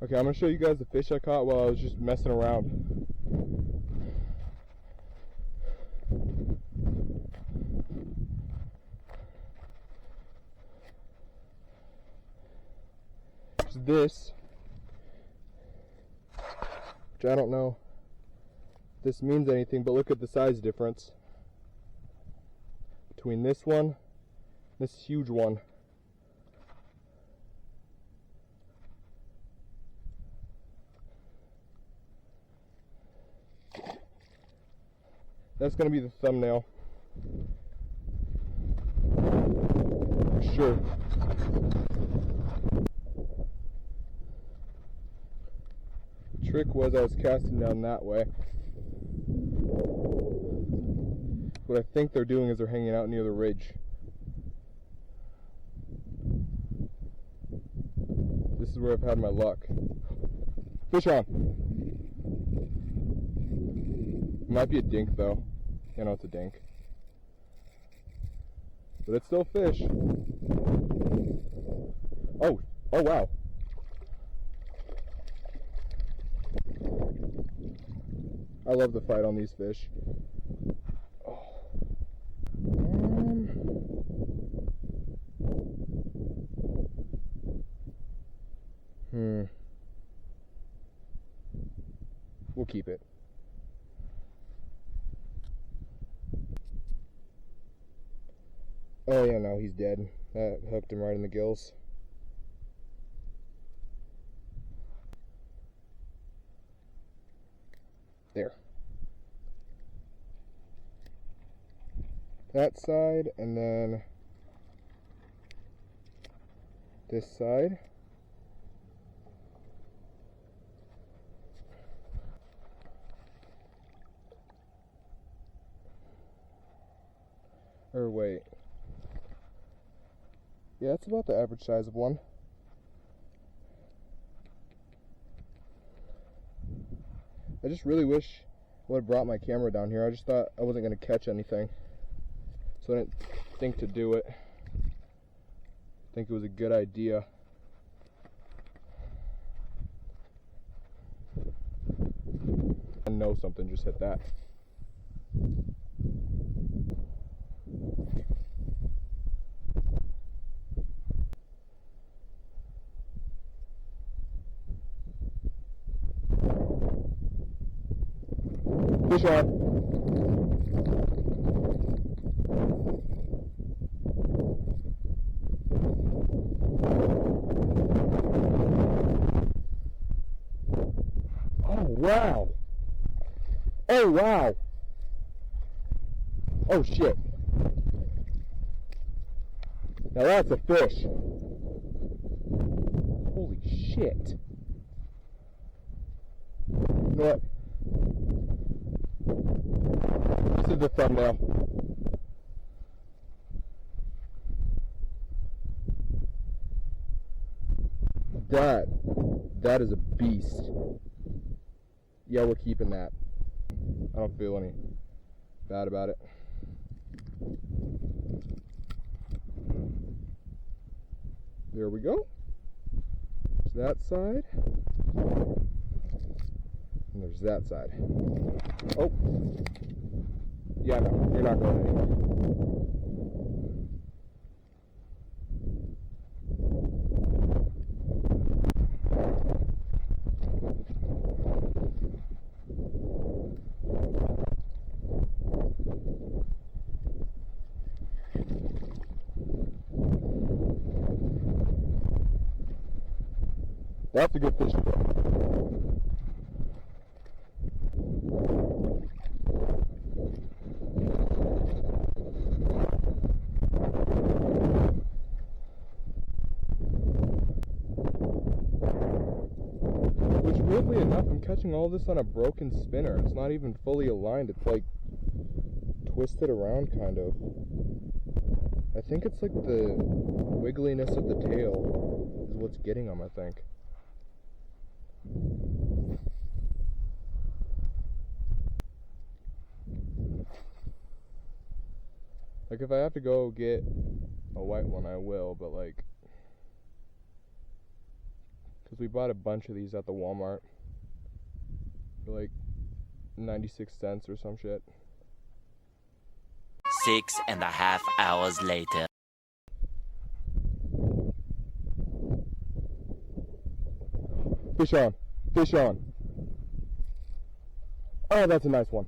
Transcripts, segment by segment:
Okay, I'm gonna show you guys the fish I caught while I was just messing around. There's this, which I don't know if this means anything, but look at the size difference between this one and this huge one. That's going to be the thumbnail. For sure. The trick was I was casting down that way. What I think they're doing is they're hanging out near the ridge. This is where I've had my luck. Fish on! Might be a dink though. You know it's a dink. But it's still fish. Oh wow. I love the fight on these fish. Oh. We'll keep it. Oh yeah, no, he's dead. That hooked him right in the gills. There. That side, and then this side. Or wait. Yeah, it's about the average size of one. I just really wish I would have brought my camera down here. I just thought I wasn't going to catch anything, so I didn't think to do it. I think it was a good idea. I know something just hit that. Fish on. Oh wow. Oh wow. Oh shit. Now that's a fish. Holy shit. You know what? This is the thumbnail. That is a beast. Yeah, we're keeping that. I don't feel any bad about it. There we go. There's that side. And there's that side. Oh. Yeah, no, you're not going anywhere. That's a good fish. Which, weirdly enough, I'm catching all this on a broken spinner. It's not even fully aligned. It's like twisted around, kind of. I think it's like the wiggliness of the tail is what's getting them, I think. Like, if I have to go get a white one, I will, but like, because we bought a bunch of these at the Walmart for like 96 cents or some shit. 6.5 hours later. Fish on. Fish on. Oh, that's a nice one.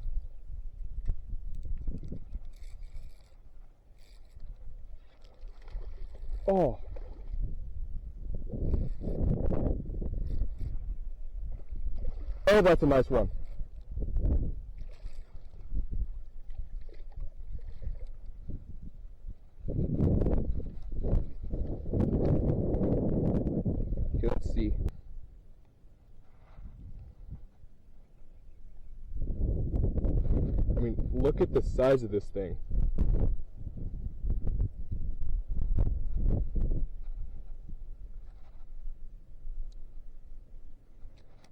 Oh. Oh, that's a nice one. Okay, let's see. I mean, look at the size of this thing.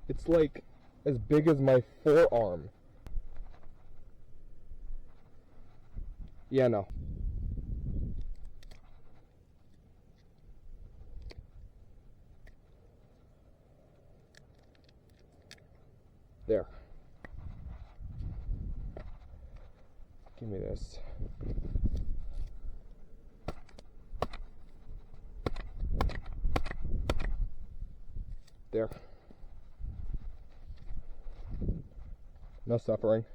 It's like as big as my forearm. Yeah, no. There. Give me this. There. No suffering.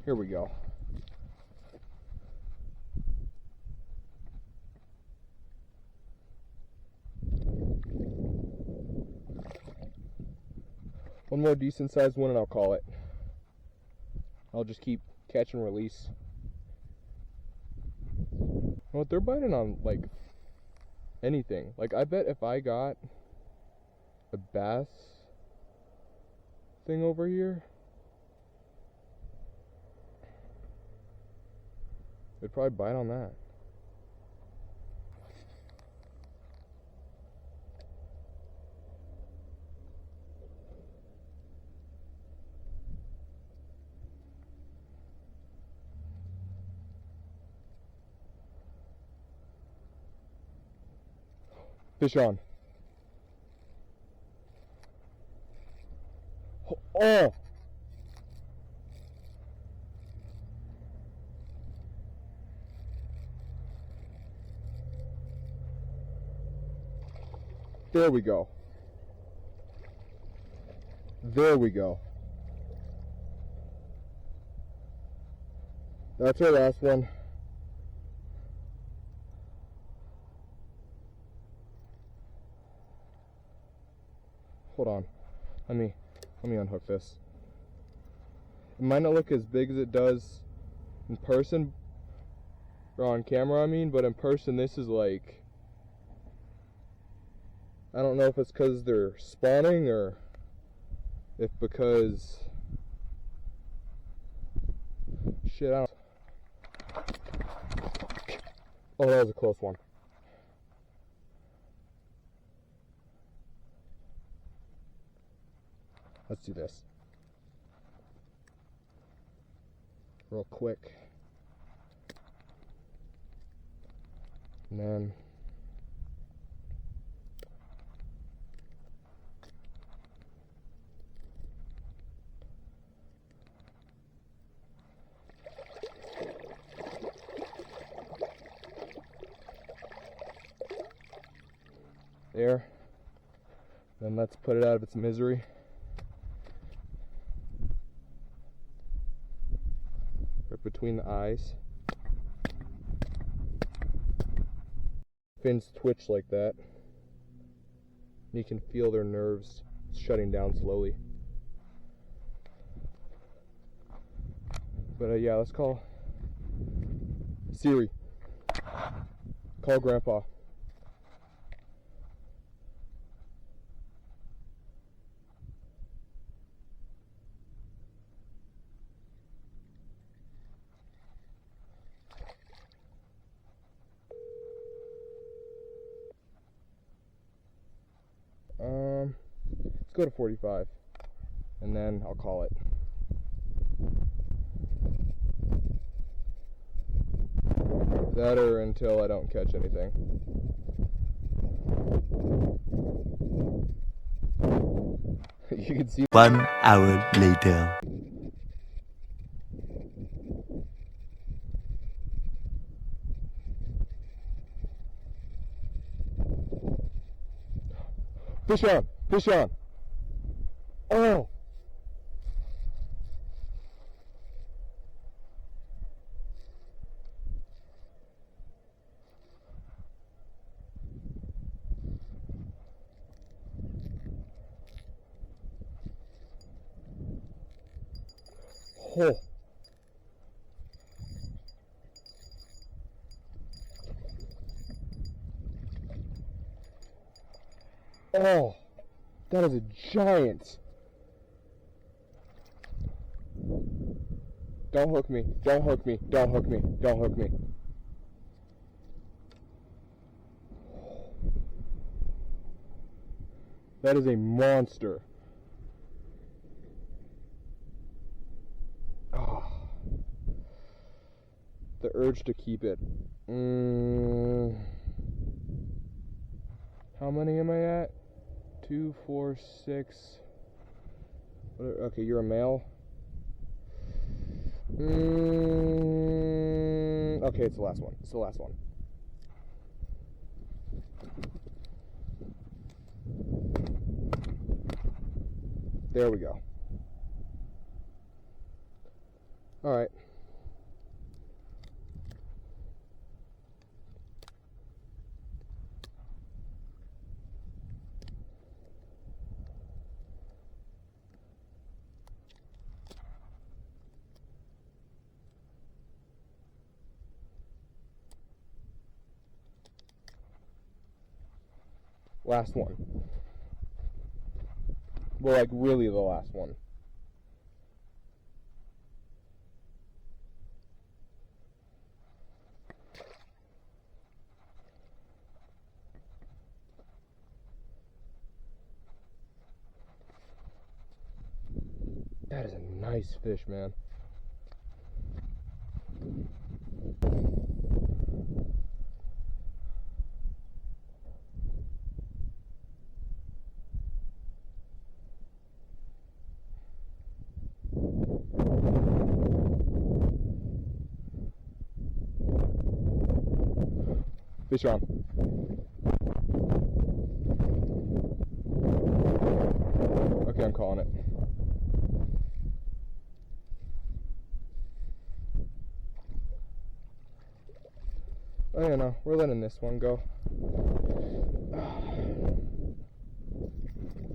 Here we go. One more decent sized one and I'll call it. I'll just keep catch and release. Well, they're biting on like anything. Like I bet if I got a bass thing over here, they'd probably bite on that. Fish on. Oh! There we go. There we go. That's our last one. Hold on. Let me unhook this. It might not look as big as it does in person, or on camera I mean, but in person this is like, I don't know if it's because they're spawning or if because shit, I don't. Oh, that was a close one. Let's do this real quick. And then there. Then let's put it out of its misery. Right between the eyes. Fins twitch like that. You can feel their nerves shutting down slowly. But yeah, let's call Siri. Call Grandpa. Let's go to 45, and then I'll call it. That or until I don't catch anything. You can see 1 hour later. fish on, fish on. Oh! Oh. Oh, that is a giant. Don't hook me, don't hook me, don't hook me, don't hook me. That is a monster. Oh. The urge to keep it. How many am I at? 2, 4, 6. Okay, you're a male. Okay, it's the last one. It's the last one. There we go. All right. Last one. Well, like really the last one. That is a nice fish, man. Fish on. Okay, I'm calling it. Oh yeah, no, we're letting this one go.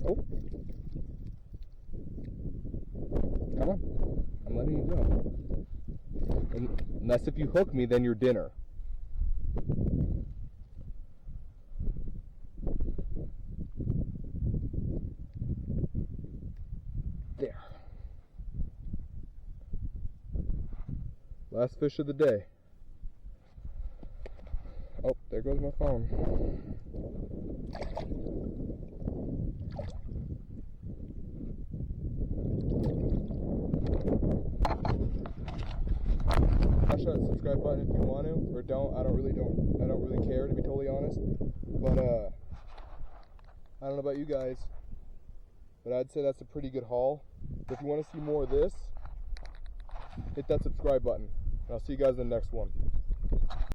Oh. Come on. I'm letting you go. Unless if you hook me, then you're dinner. There. Last fish of the day. Oh, there goes my phone. Smash that subscribe button if you want to, or don't. I don't really care, to be totally honest. But I don't know about you guys, but I'd say that's a pretty good haul. If you want to see more of this, hit that subscribe button. And I'll see you guys in the next one.